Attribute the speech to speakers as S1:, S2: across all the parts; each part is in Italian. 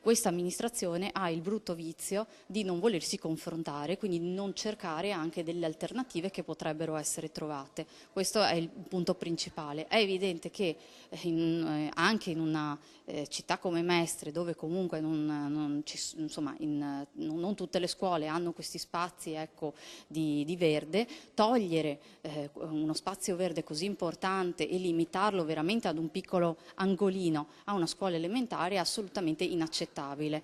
S1: questa amministrazione ha il brutto vizio di non volersi confrontare, quindi di non cercare anche delle alternative che potrebbero essere trovate. Questo è il punto principale. È evidente che anche in una città come Mestre, dove comunque non tutte le scuole hanno questi spazi, ecco, di verde, togliere uno spazio verde così importante e limitarlo veramente ad un piccolo angolino a una scuola elementare è assolutamente inaccettabile.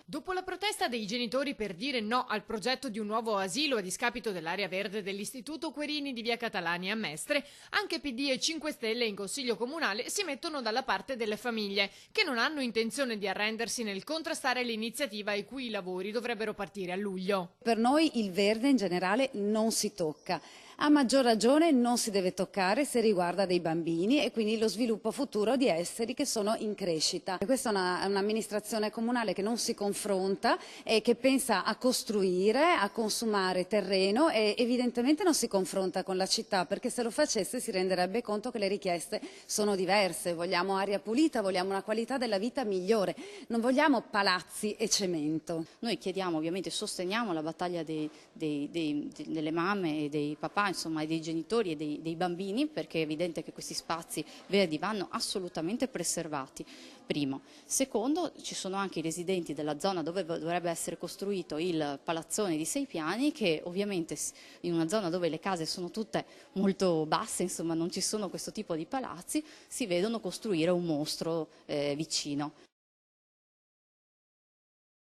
S2: Dopo la protesta dei genitori per dire no al progetto di un nuovo asilo a discapito dell'area verde dell'Istituto Querini di Via Catalani a Mestre, anche PD e 5 Stelle in Consiglio Comunale si mettono dalla parte delle famiglie, che non hanno intenzione di arrendersi nel contrastare l'iniziativa i cui lavori dovrebbero partire a luglio.
S3: Per noi il verde in generale non si tocca. A maggior ragione non si deve toccare se riguarda dei bambini e quindi lo sviluppo futuro di esseri che sono in crescita. E questa è un'amministrazione comunale che non si confronta e che pensa a costruire, a consumare terreno e evidentemente non si confronta con la città, perché se lo facesse si renderebbe conto che le richieste sono diverse. Vogliamo aria pulita, vogliamo una qualità della vita migliore, non vogliamo palazzi e cemento.
S1: Noi chiediamo, ovviamente sosteniamo la battaglia delle mamme e dei papà, insomma, e dei genitori e dei bambini, perché è evidente che questi spazi verdi vanno assolutamente preservati. Primo. Secondo, ci sono anche i residenti della zona dove dovrebbe essere costruito il palazzone di 6 piani, che ovviamente in una zona dove le case sono tutte molto basse, insomma non ci sono questo tipo di palazzi, si vedono costruire un mostro vicino.